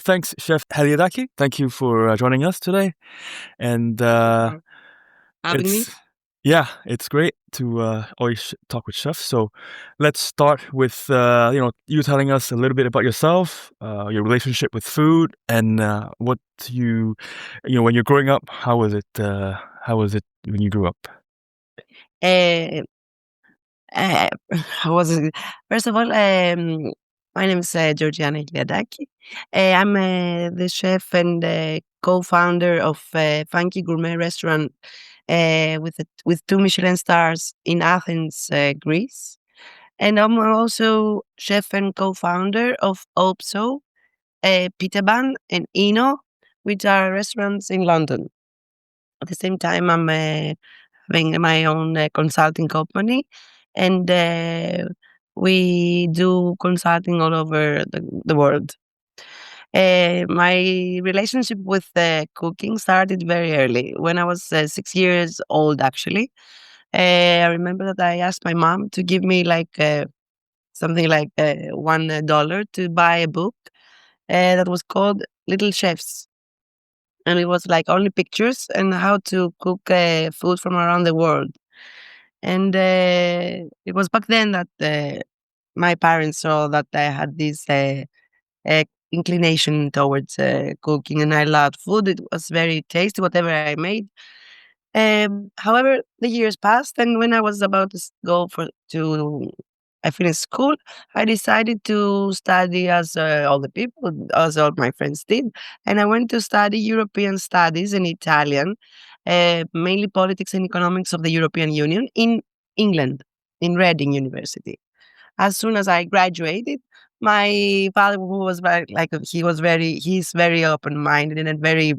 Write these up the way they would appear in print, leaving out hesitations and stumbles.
thanks, Chef Hiliadaki. Thank you for joining us today. And For having me. it's it's great to always talk with chefs. So let's start with you telling us a little bit about yourself, your relationship with food, and what when you're growing up. How was it? How was it when you grew up? Uh, uh, how was it? First of all, my name is Georgianna Hiliadaki. I'm the chef and co-founder of Funky Gourmet restaurant with 2 Michelin stars in Athens, Greece. And I'm also chef and co-founder of OPSO, Pitaban, and Ino, which are restaurants in London. At the same time, I'm having my own consulting company, and we do consulting all over the world. My relationship with cooking started very early, when I was 6 years old, actually. I remember that I asked my mom to give me like something like $1 to buy a book that was called Little Chefs. And it was like only pictures and how to cook food from around the world. And it was back then that my parents saw that I had this inclination towards cooking, and I loved food. It was very tasty, whatever I made. However, the years passed, and when I was about to go for to I finished school, I decided to study as all the people, as all my friends did, and I went to study European studies in Italian, mainly politics and economics of the European Union in England, in Reading University. As soon as I graduated, my father, who was very, like he's very open minded and very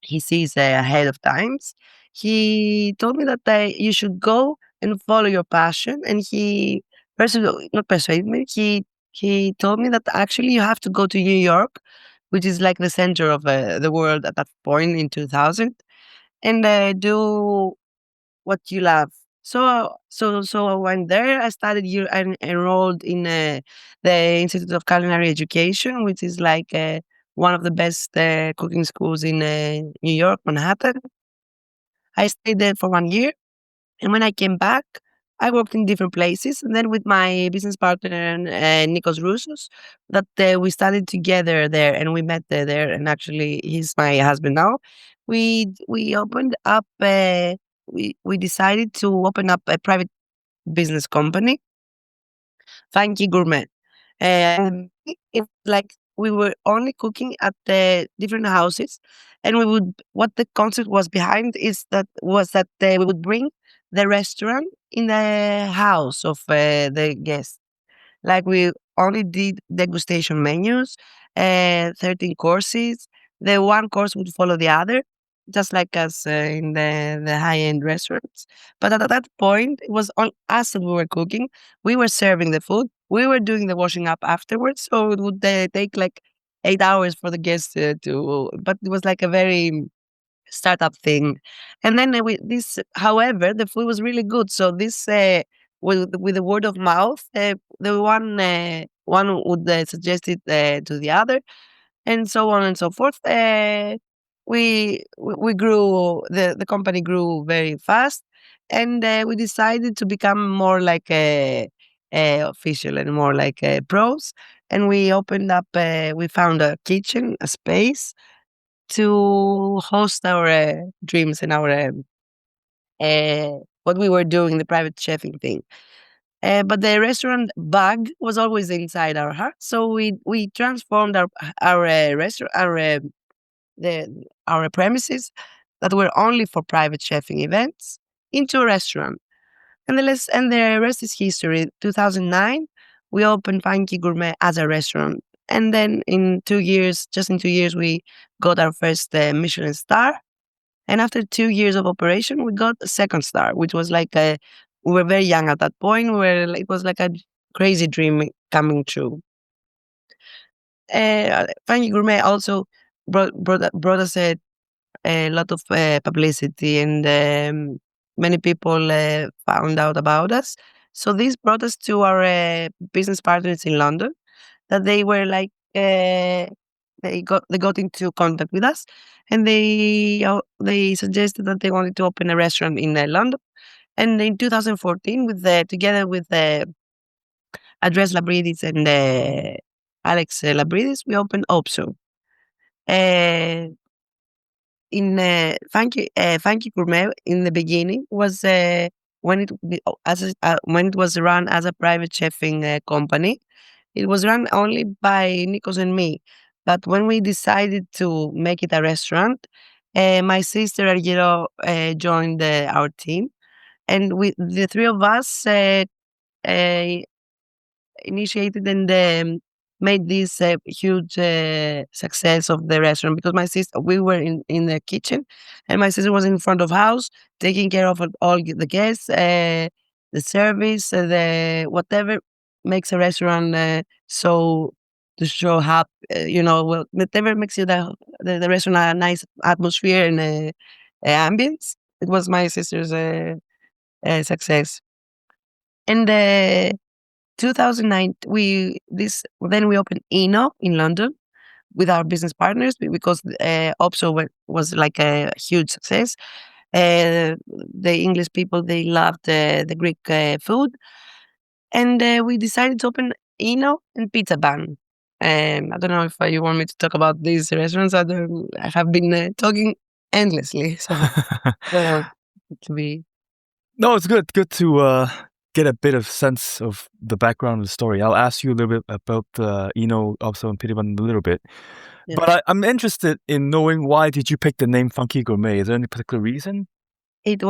he sees ahead of times. He told me that you should go and follow your passion, and he not persuaded me. He told me that actually you have to go to New York, which is like the center of the world at that point in 2000, and do what you love. So I went there. I started and enrolled in the Institute of Culinary Education, which is like one of the best cooking schools in New York, Manhattan. I stayed there for 1 year, and when I came back, I worked in different places. And then with my business partner, Nikos Roussos, that we studied together there, and we met there. And actually, he's my husband now. We opened up. We decided to open up a private business company, Funky Gourmet. It's like we were only cooking at the different houses, and we would. What the concept was behind is that we would bring the restaurant in the house of the guests. Like we only did degustation menus, 13 courses. The one course would follow the other, just like us in the high end restaurants. But at that point, it was on us that we were cooking. We were serving the food. We were doing the washing up afterwards. So it would take like 8 hours for the guests but it was like a very startup thing. And then however, the food was really good. So this, with the word of mouth, the one would suggest it to the other, and so on and so forth. We grew. The company grew very fast, and we decided to become more like a official and more like pros. And we opened up. We found a kitchen, a space to host our dreams and our what we were doing, the private chefing thing. But the restaurant bug was always inside our heart, so we transformed our restaurant our premises that were only for private chefing events into a restaurant. And the rest is history. 2009, we opened Funky Gourmet as a restaurant. And then just in 2 years, we got our first Michelin star. And after 2 years of operation, we got a second star, which was like we were very young at that point. It was like a crazy dream coming true. Funky Gourmet also brought us a lot of publicity, and many people found out about us. So this brought us to our business partners in London, that they were like they got into contact with us, and they suggested that they wanted to open a restaurant in London. And in 2014, together with Andres Labridis and Alex Labridis, we opened OPSO. Uh, Funky Gourmet in the beginning was when it was run as a private chefing company. It was run only by Nikos and me. But when we decided to make it a restaurant, my sister Argiro joined our team, and we the three of us uh, initiated and made this huge success of the restaurant, because my sister we were in the kitchen, and my sister was in front of house taking care of all the guests, the service, the whatever makes a restaurant so to show up, whatever makes the restaurant a nice atmosphere and ambience. It was my sister's success. And 2009, we opened Eno in London with our business partners, because OPSO was like a huge success. The English people, they loved the Greek food, and we decided to open Eno and Pizza Bun. I don't know if you want me to talk about these restaurants. I have been talking endlessly, so to be. No, it's good to get a bit of sense of the background of the story. I'll ask you a little bit about also and Piriban in a little bit. Yeah. But I'm interested in knowing, why did you pick the name Funky Gourmet? Is there any particular reason? It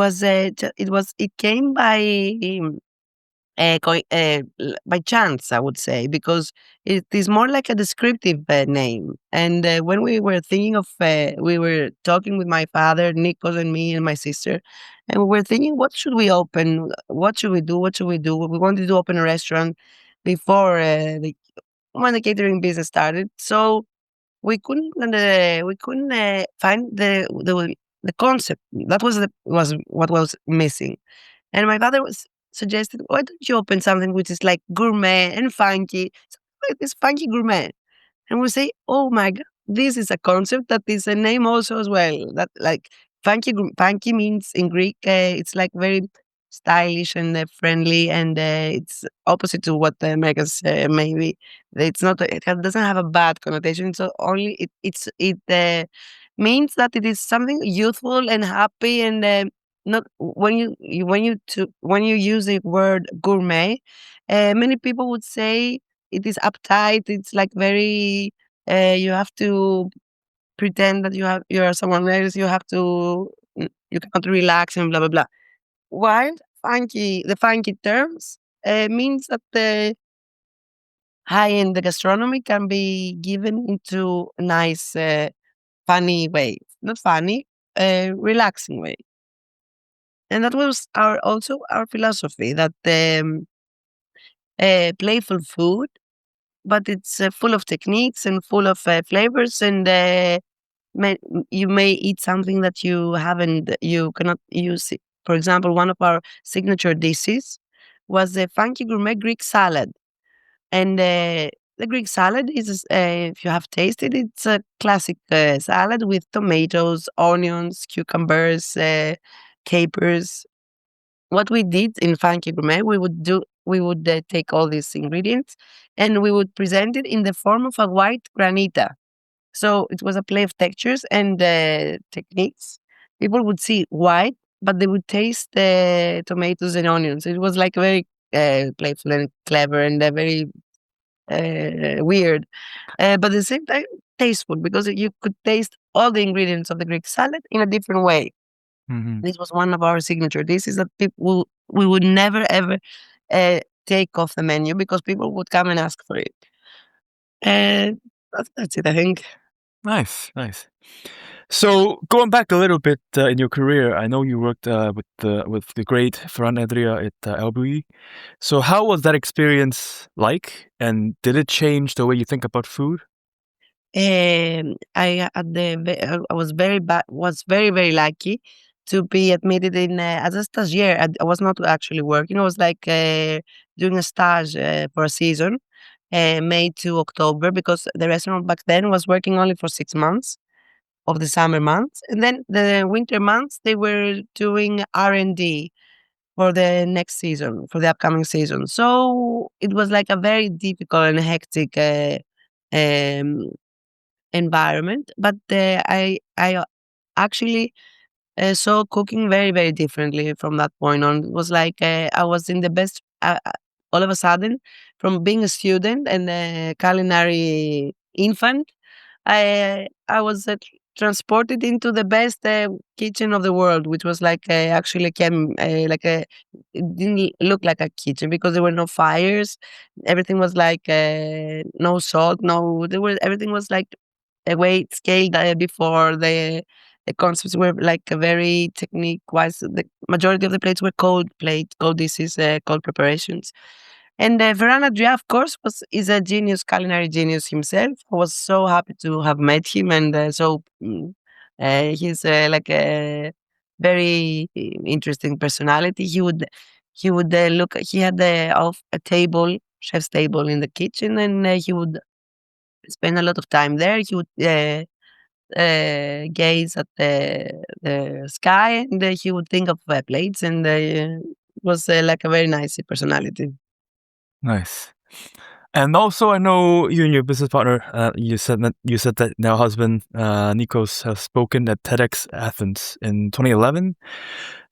came by by chance, I would say, because it is more like a descriptive name. And when we were thinking of, we were talking with my father, Nikos, and me, and my sister, and we were thinking, what should we open? What should we do? What should we do? We wanted to open a restaurant before when the catering business started. So we couldn't find the concept. That was what was missing. And my father was suggested, why don't you open something which is like gourmet and funky? So like this Funky Gourmet. And we say, oh my God, this is a concept that is a name also as well. That like funky means in Greek, it's like very stylish and friendly, and it's opposite to what the Americans maybe. It's not. Doesn't have a bad connotation. So only it means that it is something youthful and happy, and not when you use the word gourmet, many people would say it is uptight. It's like very. You have to pretend that you are someone else. You cannot relax and blah blah blah. While the funky terms means that the high end gastronomy can be given into a nice, funny way, not funny, relaxing way. And that was also our philosophy, that playful food, but it's full of techniques and full of flavors, and may, you may eat something that you cannot use. It. For example, one of our signature dishes was the Funky Gourmet Greek salad. And the Greek salad is, if you have tasted, it's a classic salad with tomatoes, onions, cucumbers, capers. What we did in Funky Gourmet, we would take all these ingredients, and we would present it in the form of a white granita. So it was a play of textures and techniques. People would see white, but they would taste the tomatoes and onions. It was like very playful and clever, and very weird, but at the same time tasteful, because you could taste all the ingredients of the Greek salad in a different way. Mhm. This was one of our signature dishes that we would never ever take off the menu, because people would come and ask for it. And that's it, I think. Nice. So going back a little bit in your career, I know you worked with the great Ferran Adria at LBE. So how was that experience like, and did it change the way you think about food? I was very very lucky to be admitted in as a stagiaire. I was not actually working. I was like doing a stage for a season May to October, because the restaurant back then was working only for 6 months of the summer months, and then the winter months they were doing R&D for the next season, for the upcoming season. So it was like a very difficult and hectic um, environment. But I actually saw cooking very, very differently from that point on. It was like I was in the best, all of a sudden, from being a student and a culinary infant, I was transported into the best kitchen of the world, which was like actually came like a, it didn't look like a kitchen because there were no fires. Everything was like no salt, no, there was, everything was like a way scaled before the concepts were like a very technique wise. The majority of the plates were cold dishes, cold preparations. And Ferran Adria, of course, was is a genius, culinary genius himself. I was so happy to have met him, and he's like a very interesting personality. He would look. He had a table, chef's table in the kitchen, and he would spend a lot of time there. He would gaze at the sky, and he would think of plates, and it was like a very nice personality. Nice. And also, I know you and your business partner. You said that now husband Nikos has spoken at TEDx Athens in 2011.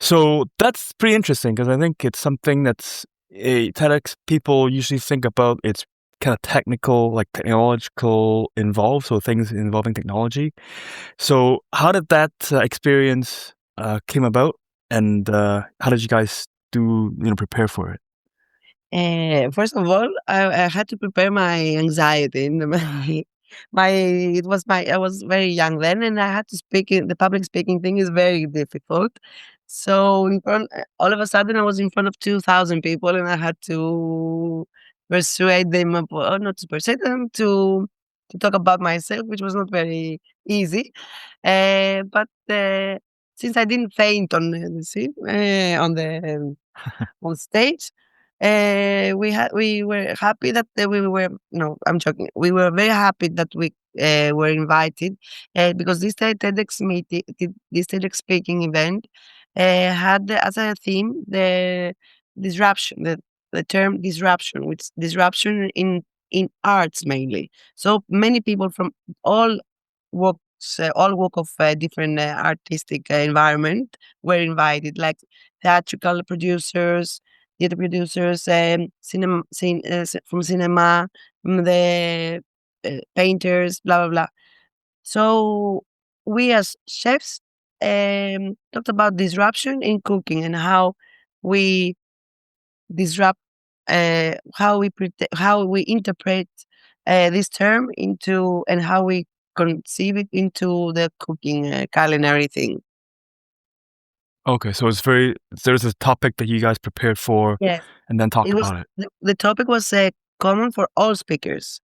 So that's pretty interesting because I think it's something that's TEDx people usually think about. It's kind of technical, like technological involved, so things involving technology. So how did that experience came about, and how did you guys prepare for it? First of all, I had to prepare my anxiety. My it was my I was very young then, and I had to speak. The public speaking thing is very difficult. So all of a sudden, I was in front of 2,000 people, and I had to persuade them, or not to persuade them to talk about myself, which was not very easy. But since I didn't faint on the scene, on the on stage. We were happy that we were, no, I'm joking. We were very happy that we were invited because this TEDx meeting, this TEDx speaking event had as a theme the disruption, the term disruption, which disruption in arts mainly. So many people from all all walk of different artistic environment were invited, like theatrical producers, theater producers, from cinema, the painters, blah blah blah. So we as chefs talked about disruption in cooking and how we disrupt, how we interpret this term into, and how we conceive it into the cooking culinary thing. Okay, so there's a topic that you guys prepared for Yes, and then talked it was about it. the topic was common for all speakers. I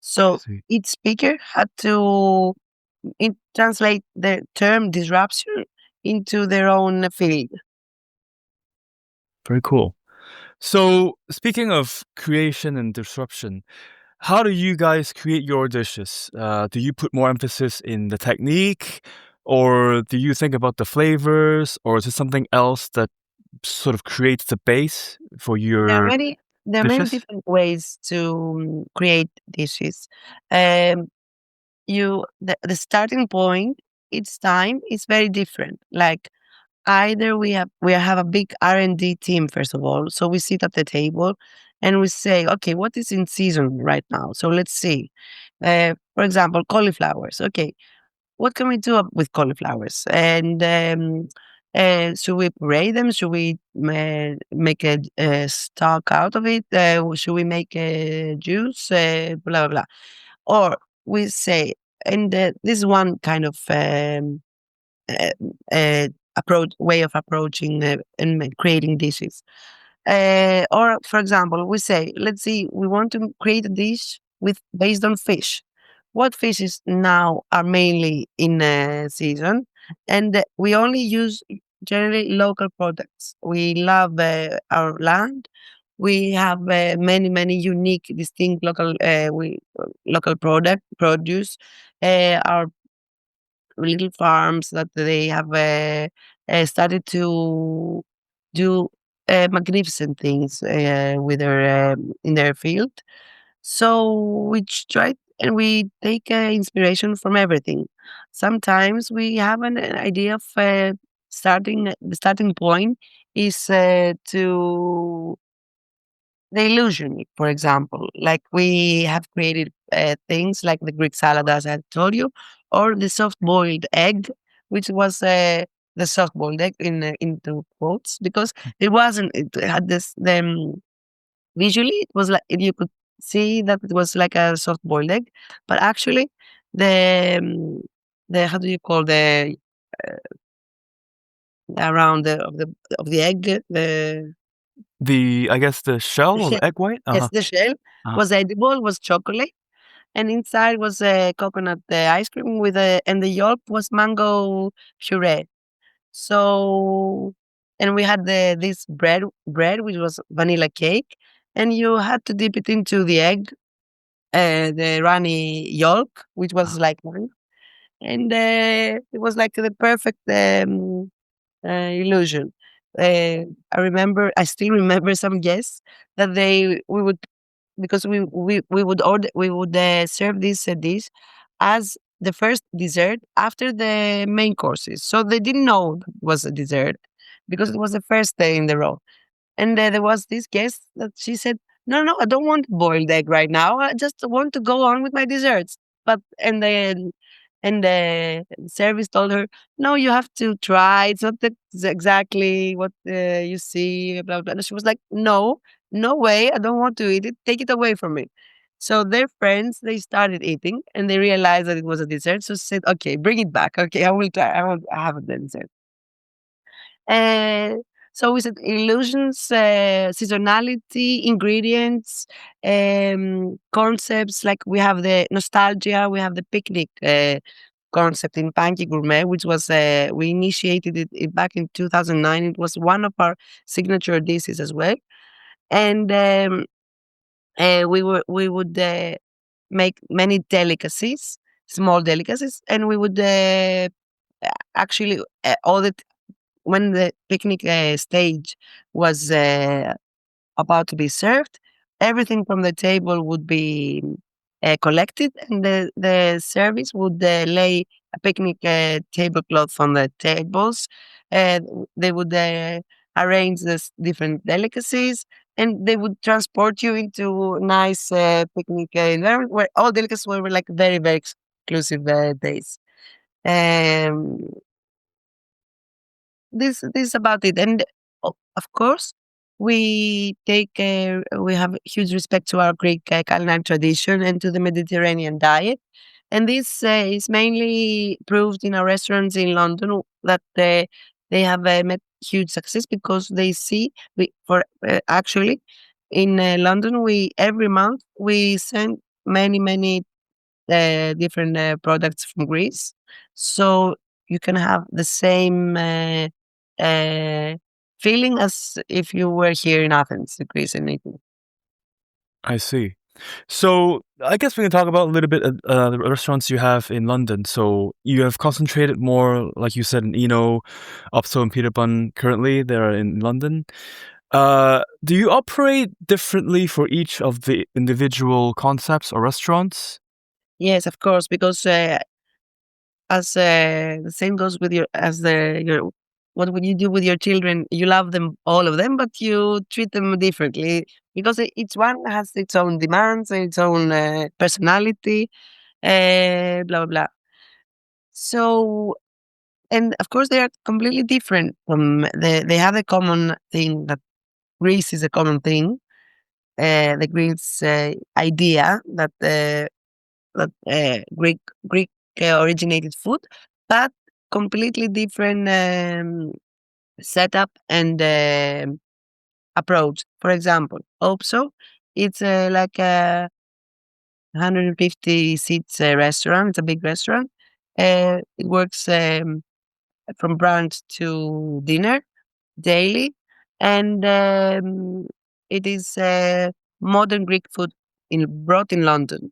So see. each speaker had to translate the term disruption into their own field. Very cool. So speaking of creation and disruption, how do you guys create your dishes? Do you put more emphasis in the technique, or do you think about the flavors, or is it something else that sort of creates the base for There are your many there are many dishes? different ways to create dishes. Um, the starting point each time is very different. Like either we have a big R&D team first of all, so we sit at the table and we say, okay, what is in season right now? So let's see. For example, cauliflowers. Okay, what can we do with cauliflowers? And should we puree them? Should we make a stock out of it? Should we make a juice? Blah blah blah. Or we say, and this is one kind of uh, approach way of approaching and creating dishes. Or for example, we say, let's see, we want to create a dish with based on fish. What fishes now are mainly in season, and we only use generally local products. We love our land. We have many unique, distinct local produce. Our little farms that they have started to do magnificent things with their in their field. So we try and we take inspiration from everything. Sometimes we have an idea of the starting point is to the illusion, for example. Like we have created things like the Greek salad, as I told you, or the soft boiled egg, which was the soft boiled egg into quotes because it wasn't. It had this. Visually, it was like you could see that it was like a soft boiled egg, but actually, the the how do you call uh, around of the egg I guess the the shell or shell. the egg white? Yes, Uh-huh, the shell uh-huh. was edible, was chocolate, and inside was a coconut ice cream with a and the yolk was mango puree. So, and we had this bread which was vanilla cake, and you had to dip it into the egg, the runny yolk, which was like wine, and it was like the perfect illusion. I still remember some guests that we would because we would order we would serve this dish as the first dessert after the main courses. So they didn't know it was a dessert because it was the first day in the row. And there was this guest that she said, "No, no, I don't want boiled egg right now. I just want to go on with my desserts." But and the service told her, "No, you have to try. It's not exactly what you see." Blah, blah. And she was like, "No, no way. I don't want to eat it. Take it away from me." So their friends they started eating and they realized that it was a dessert. So said, "Okay, bring it back. Okay, I will try. I will have a dessert." Uh, so is it illusions, seasonality, ingredients, concepts like we have the nostalgia, we have the picnic concept in Funky Gourmet, which was we initiated it back in 2009. It was one of our signature dishes as well, and we would make many delicacies, small delicacies, and we would actually all the when the picnic stage was about to be served, everything from the table would be collected, and the service would lay a picnic tablecloth on the tables. They would arrange the different delicacies, and they would transport you into nice picnic environment where all delicacies were like very exclusive days. Um, this is about it, and of course, we have huge respect to our Greek culinary tradition and to the Mediterranean diet, and this is mainly proved in our restaurants in London that they have met huge success because they see we for actually in London we every month we send many different products from Greece. So you can have the same uh, feeling as if you were here in Athens, Greece, and Italy. I see. So I guess we can talk about a little bit the restaurants you have in London. So you have concentrated more, like you said, in OPSO, and Peterbun. Currently, they're in London. Do you operate differently for each of the individual concepts or restaurants? Yes, of course, because as the same goes with your as the your what would you do with your children? You love them, all of them, but you treat them differently because each one has its own demands and its own personality, blah blah blah. So and of course, they are completely different from they have a common thing that Greece is a common thing. The Greece idea that Greek originated food, but completely different setup and approach. For example, OPSO, it's like a 150 seats restaurant. It's a big restaurant. It works from brunch to dinner daily, and It is modern Greek food brought in London.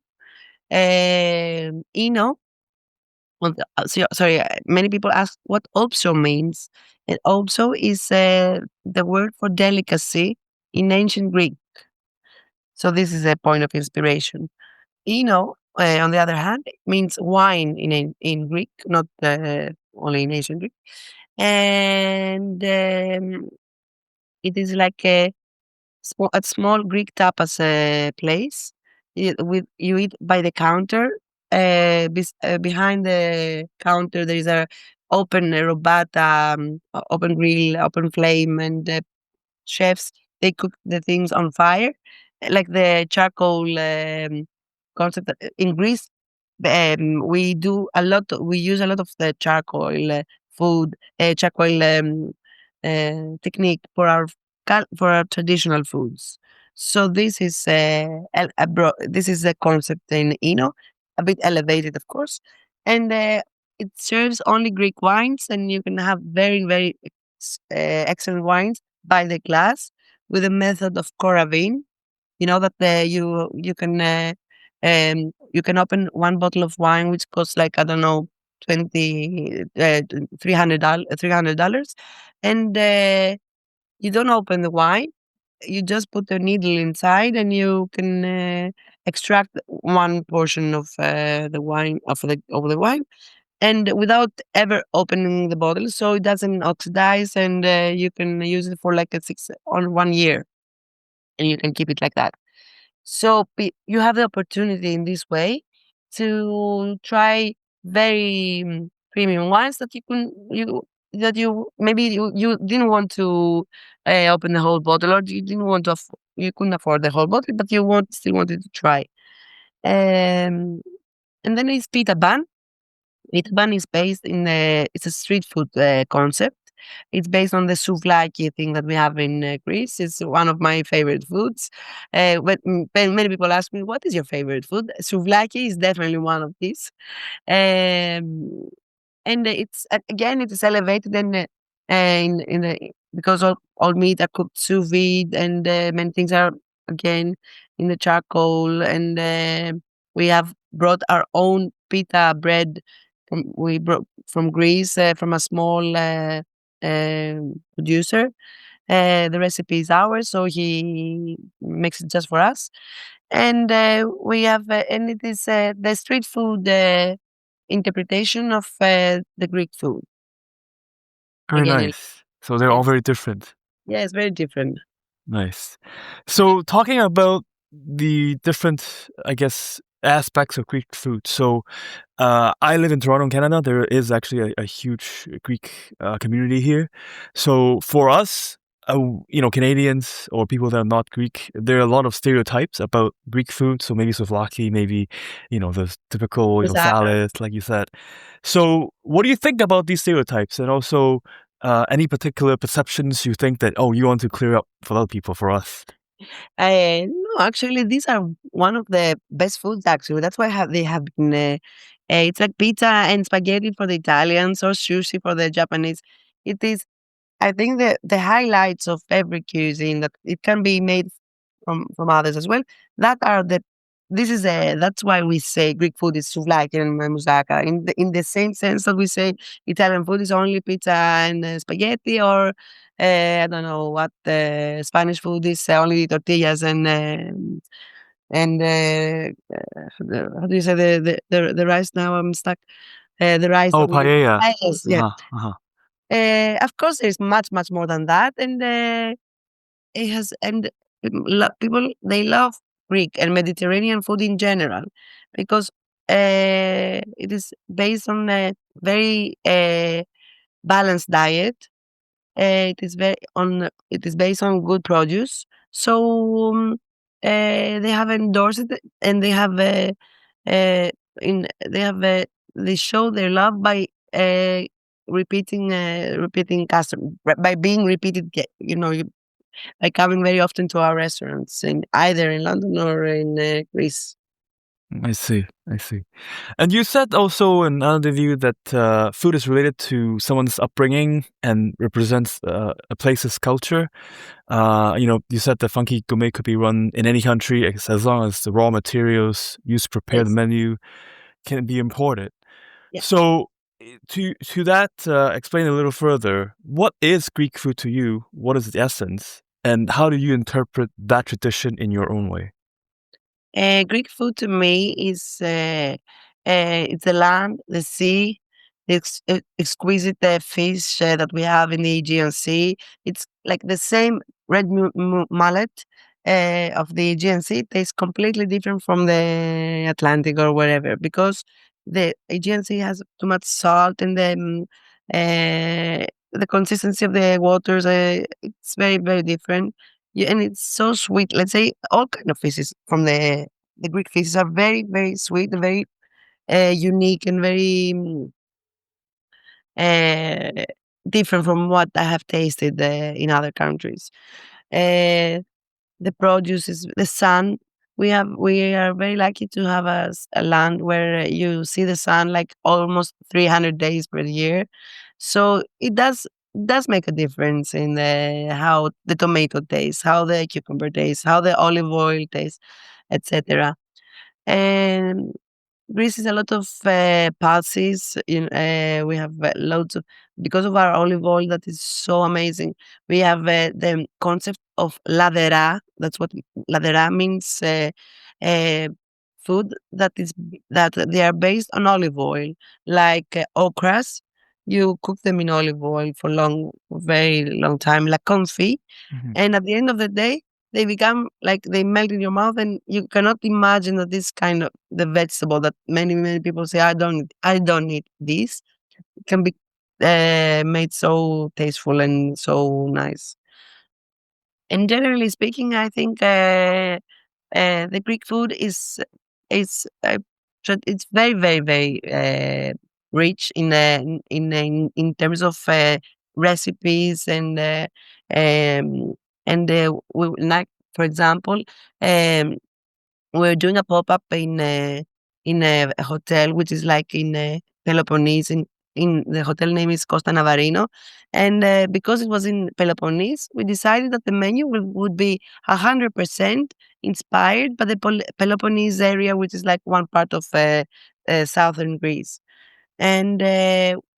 Eno, well, sorry, many people ask what OPSO means. And OPSO is the word for delicacy in ancient Greek. So this is a point of inspiration. Eno, on the other hand, means wine in Greek, not only in ancient Greek. And it is like a small Greek tapas place. You eat by the counter. Behind the counter, there is a open robata, open grill, open flame, and chefs they cook the things on fire, like the charcoal concept. In Greece, we use a lot of the charcoal food, charcoal technique for for our traditional foods. So this is this is a concept in Eno, a bit elevated, of course, and it serves only Greek wines, and you can have very excellent wines by the glass with a method of Coravin. You know that you can open one bottle of wine which costs like, I don't know, 20 $300, and you don't open the wine. You just put a needle inside, and you can extract one portion of the wine of the wine, and without ever opening the bottle, so it doesn't oxidize, and you can use it for like a 1 year, and you can keep it like that. So you have the opportunity in this way to try very premium wines that you maybe you didn't want to open the whole bottle, or you didn't want to you couldn't afford the whole bottle, but you still wanted to try. Um, and then it's pita ban. Itaban is based in it's a street food concept. It's based on the souvlaki thing that we have in Greece. It's one of my favorite foods. Many people ask me, "What is your favorite food?" Souvlaki is definitely one of these. Um, and it's again, it is elevated in the because all meat are cooked sous vide, and many things are again in the charcoal, and we have brought our own pita bread we brought from Greece, from a small producer. The recipe is ours, so he makes it just for us. And we have, and it is the street food interpretation of the Greek food. Very Again, nice. So they're all yes, very different. yes, very different. Nice. So talking about the different, I guess, aspects of Greek food. So I live in Toronto, Canada. There is actually a huge Greek community here. So for us, Canadians or people that are not Greek, there are a lot of stereotypes about Greek food. So maybe souvlaki, maybe the typical Lasagna. salads, like you said. So what do you think about these stereotypes, and also any particular perceptions you think that you want to clear up for other people, for us? No, actually, these are one of the best foods. Actually, that's why they have been. It's like pizza and spaghetti for the Italians, or sushi for the Japanese. It is, I think, the highlights of every cuisine that it can be made from others as well. That are the this is a That's why we say Greek food is souvlaki and moussaka, in the same sense that we say Italian food is only pizza and spaghetti, or I don't know what Spanish food is only tortillas and how do you say the rice? Now I'm stuck. The rice Oh, that we paella. yes, yeah. Uh-huh, uh-huh. Of course, there's much more than that, and it has and people they love Greek and Mediterranean food in general because it is based on a very balanced diet. It is based on good produce. So they have endorsed it, and they have uh, they have they show their love by repeating custom by being repeated. By coming very often to our restaurants in either in London or in Greece. I see. I see. And you said also in another interview that food is related to someone's upbringing and represents a place's culture. You said the Funky Gourmet could be run in any country as long as the raw materials used to prepare the Yes. menu can be imported. Yeah. So, to that, explain a little further. What is Greek food to you? What is its essence, and how do you interpret that tradition in your own way? Greek food to me is it's the land, the sea, the exquisite fish that we have in the Aegean Sea. It's like the same red mullet of the Aegean Sea tastes completely different from the Atlantic or wherever because the Aegean Sea has too much salt and the consistency of the waters. It's very very different. Yeah, and it's so sweet. Let's say all kind of fishes from the Greek fishes are very, very sweet, very unique, and very uh, different from what I have tasted in other countries. Uh, the produce is the sun. We are very lucky to have a land where you see the sun like almost 300 days per year. So it does make a difference in how the tomato tastes, how the cucumber tastes, how the olive oil tastes, etc. And Greece is a lot of pulses. We have loads of because of our olive oil that is so amazing. We have the concept of ladera. That's what ladera means. Uh, Food that they are based on olive oil, like okras. You cook them in olive oil for very long time, like confit. Mhm. And at the end of the day, they become like they melt in your mouth, and you cannot imagine that this kind of the vegetable that many people say I don't eat this can be made so tasteful and so nice. And generally speaking, I think the Greek food is it's very rich in terms of recipes like for example um, we're doing a pop-up in a hotel, which is like in Peloponnese. In the hotel name is Costa Navarino, and because it was in Peloponnese, we decided that the menu would be 100% inspired by the Peloponnese area, which is like one part of southern Greece. And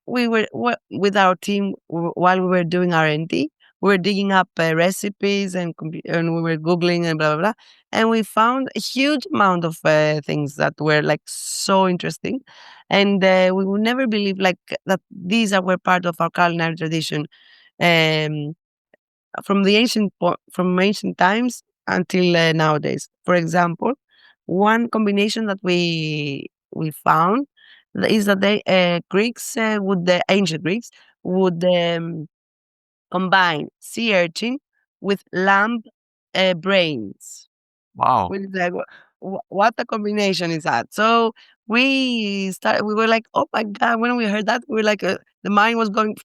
we with our team while we were doing R&D, we were digging up recipes and we were googling and blah blah blah, and we found a huge amount of things that were like so interesting, and we would never believe like that these were part of our culinary tradition. Um, from ancient times until nowadays. For example, one combination that we found is that the ancient Greeks would combine sea urchin with lamb brains. Wow. Which is like, what a combination is that? So we were like, "Oh my god," when we heard that, we were like, the mind was going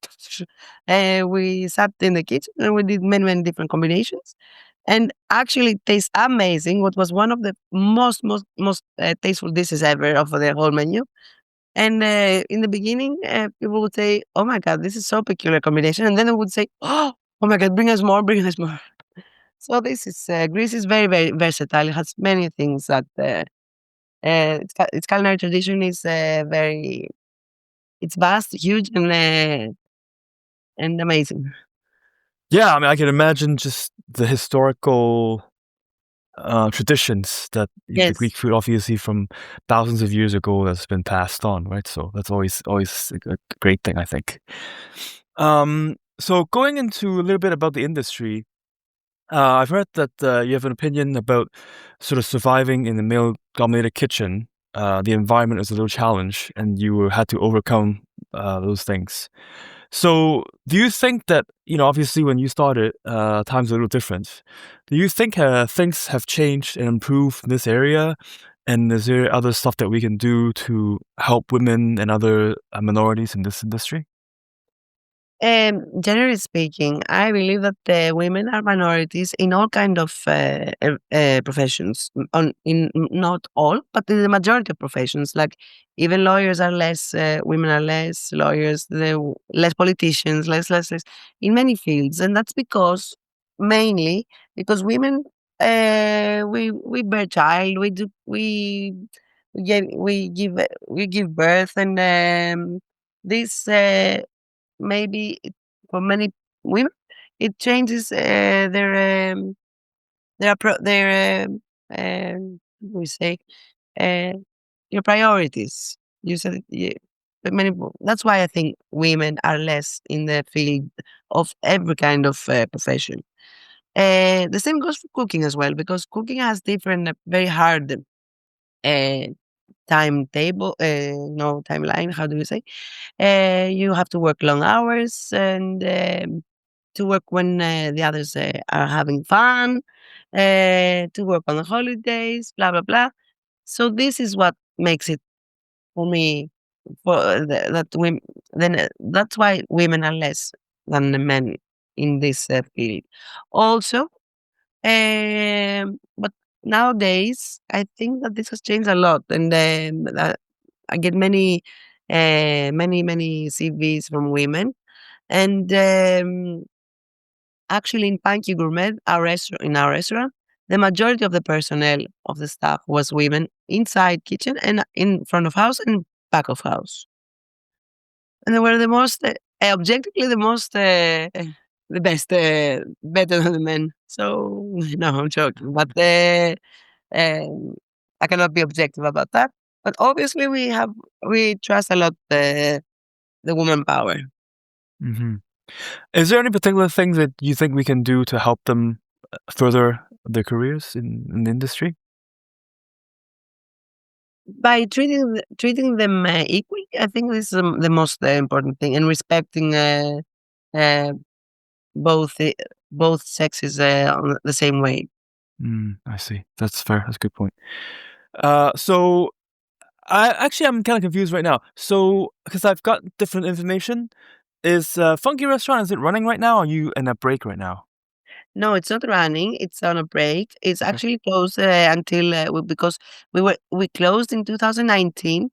we sat in the kitchen and we did many different combinations, and actually it tastes amazing. What was one of the most tasteful dishes ever of the whole menu. And, in the beginning, people would say, "Oh my god, this is so peculiar combination," and then they would say, "Oh my god, bring us more." So this is Greece is very very versatile. It has many things that its culinary tradition is very it's vast, huge, and amazing. Yeah, I mean, I can imagine just the historical traditions that the Yes. Greek food, obviously from thousands of years ago, that's been passed on, right? So that's always a great thing, I think. So going into a little bit about the industry, I've heard that you have an opinion about sort of surviving in the male-dominated kitchen. The environment is a little challenge, and you had to overcome those things. So, do you think that, obviously when you started, times are a little different. Do you think things have changed and improved in this area? And is there other stuff that we can do to help women and other minorities in this industry? Generally speaking, I believe that women are minorities in all kind of professions. Not all, but in the majority of professions. Like even lawyers are less, women are less lawyers, less politicians, less in many fields, and that's because mainly because women, we bear child, we give birth, and this. Maybe for many women, it changes we say, uh, your priorities. You said but that's why I think women are less in the field of every kind of profession. The same goes for cooking as well, because cooking has different, very hard uh, timetable, no timeline. How do you say? You have to work long hours and to work when the others are having fun, to work on the holidays, blah, blah, blah. So this is what makes it for me, that women, then that's why women are less than the men in this field. Also, but nowadays, I think that this has changed a lot, and I get many CVs from women, and actually in Funky Gourmet, our restaurant, the majority of the personnel of the staff was women inside kitchen and in front of house and back of house, and they were the most objectively the best, better than the men. So no, I'm joking, but um, I cannot be objective about that. But obviously, we trust a lot the woman power. Mhm. Is there any particular things that you think we can do to help them further their careers in the industry? By treating them equally, I think this is the most important thing, and respecting uh, both both sexes on the same way. I see. That's fair. That's a good point. So I'm kind of confused right now. So because I've got different information, is Funky Restaurant, is it running right now? Or are you in a break right now? No, it's not running. It's on a break. It's Okay. actually closed until because we closed in 2019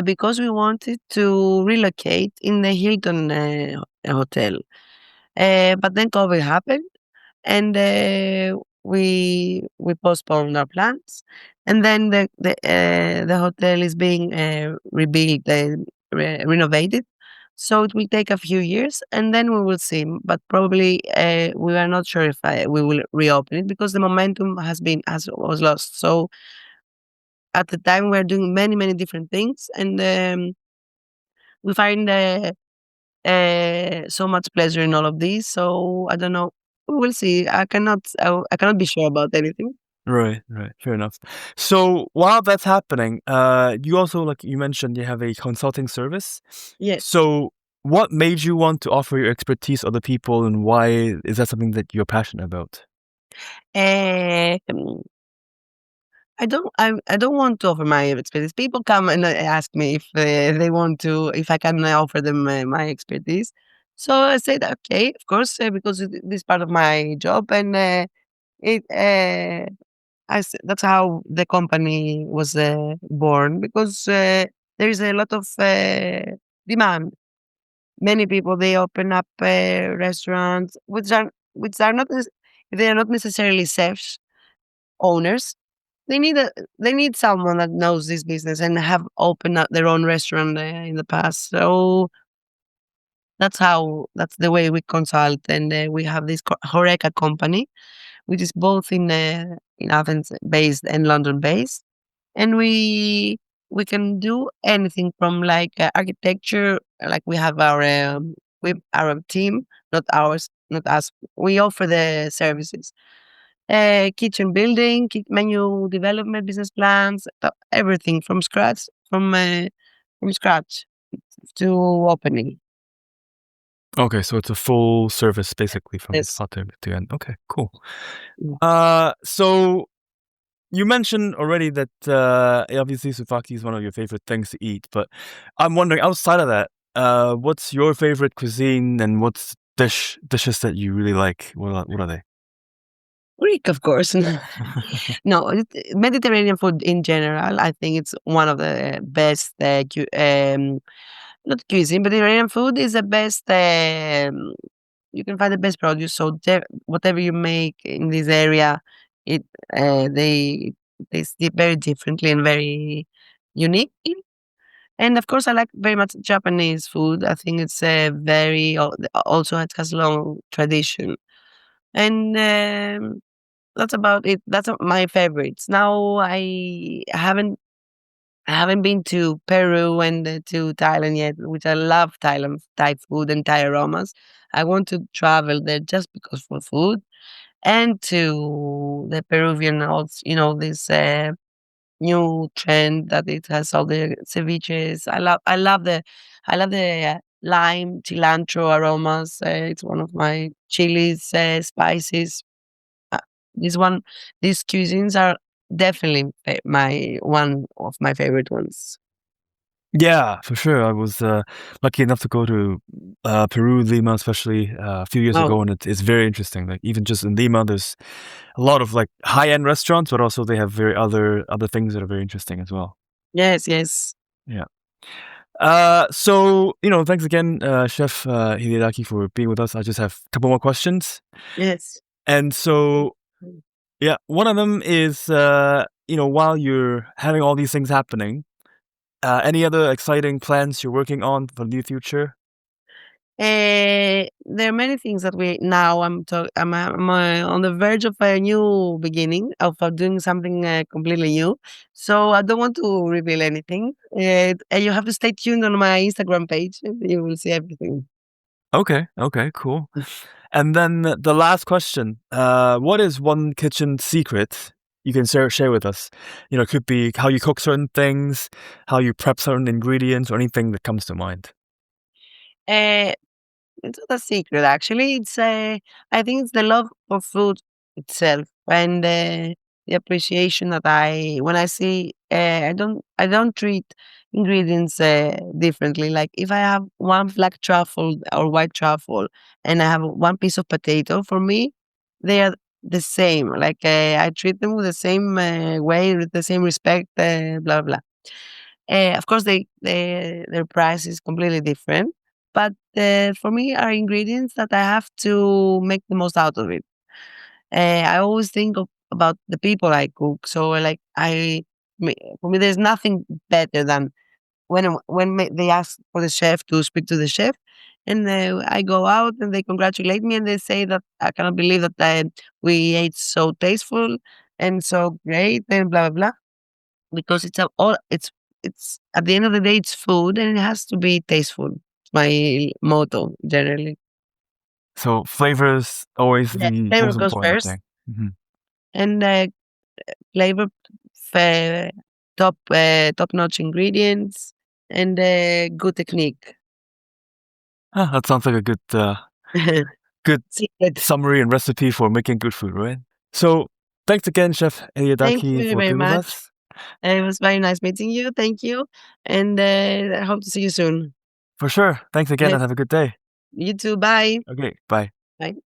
because we wanted to relocate in the Hilton hotel. But then COVID happened, and we postponed our plans, and then the hotel is being rebuilt, renovated, so it will take a few years, and then we will see. But probably we are not sure if we will reopen it, because the momentum has was lost. So at the time we're doing many different things, and we find so much pleasure in all of these. So I don't know. We'll see. I cannot be sure about anything. Right, right. Fair enough. So while that's happening, you also, like you mentioned, you have a consulting service. Yes. So what made you want to offer your expertise to other people, and why is that something that you're passionate about? Um, I don't want to offer my expertise. People come and ask me if they want to, if I can offer them my expertise. So I said, okay, of course, because this is part of my job, and it. That's how the company was born, because there is a lot of demand. Many people, they open up restaurants which are not they are not necessarily chefs, owners. They need someone that knows this business and have opened up their own restaurant in the past. So that's the way we consult, and we have this Horeca company, which is both in Athens based and London based, and we can do anything from like architecture. Like we have our team, not ours, not us. We offer the services, kitchen building, menu development, business plans, everything from scratch to opening. Okay, so it's a full service basically from Yes. start to end. Okay, cool. Mm. So you mentioned already that obviously souvlaki is one of your favorite things to eat, but I'm wondering outside of that, what's your favorite cuisine and what's dishes that you really like? What are they? Greek, of course. No, Mediterranean food in general, I think it's one of the best, not cuisine, but Mediterranean food is the best. You can find the best produce. So whatever you make in this area, it they taste very differently and very unique. And of course, I like very much Japanese food. I think it's also it has a long tradition. And that's about it. That's my favorites. Now I haven't been to Peru and to Thailand yet, which I love Thailand, Thai food and Thai aromas. I want to travel there just because for food and to the Peruvian also, this new trend that it has all the ceviches. I love the lime cilantro aromas. It's one of my chilies, spices. Uh, this one, these cuisines are definitely my one of my favorite ones. Yeah, for sure. I was lucky enough to go to Peru, Lima, especially a few years Oh, ago, and it's very interesting. Like even just in Lima, there's a lot of like high-end restaurants, but also they have very other things that are very interesting as well. yes, yes, Yeah. So thanks again, Chef Hiliadaki, for being with us. I just have a couple more questions, yes. and so yeah, one of them is while you're having all these things happening, any other exciting plans you're working on for the near future? There are many things that we now I'm on the verge of a new beginning of doing something completely new. So I don't want to reveal anything. And you have to stay tuned on my Instagram page, and you will see everything. Okay, okay, cool. And then the last question: what is one kitchen secret you can share with us? It could be how you cook certain things, how you prep certain ingredients, or anything that comes to mind. Uh, It's not a secret, actually. I think it's the love for food itself and the appreciation that when I see, I don't treat ingredients differently. Like if I have one black truffle or white truffle and I have one piece of potato, for me, they are the same. Like I treat them with the same way, with the same respect, blah, blah, blah. Of course, their price is completely different, but for me, are ingredients that I have to make the most out of it. I always think about the people I cook. So, like, for me, there's nothing better than they ask for the chef to speak to the chef, and I go out and they congratulate me and they say that I cannot believe that we ate so tasteful and so great and blah blah blah because it's at the end of the day it's food and it has to be tasteful. It's my motto generally. So flavor is always Yeah, the flavor most goes important first thing. Hmm. and flavor, fa- top notch ingredients and good technique. That sounds like a good Secret. summary and recipe for making good food, right? So thanks again, Chef Thank Eliadaki, you for very being with much. us. It was very nice meeting you. Thank you, and I hope to see you soon. For sure. Thanks again and have a good day. You too. Bye. Okay, bye. Bye.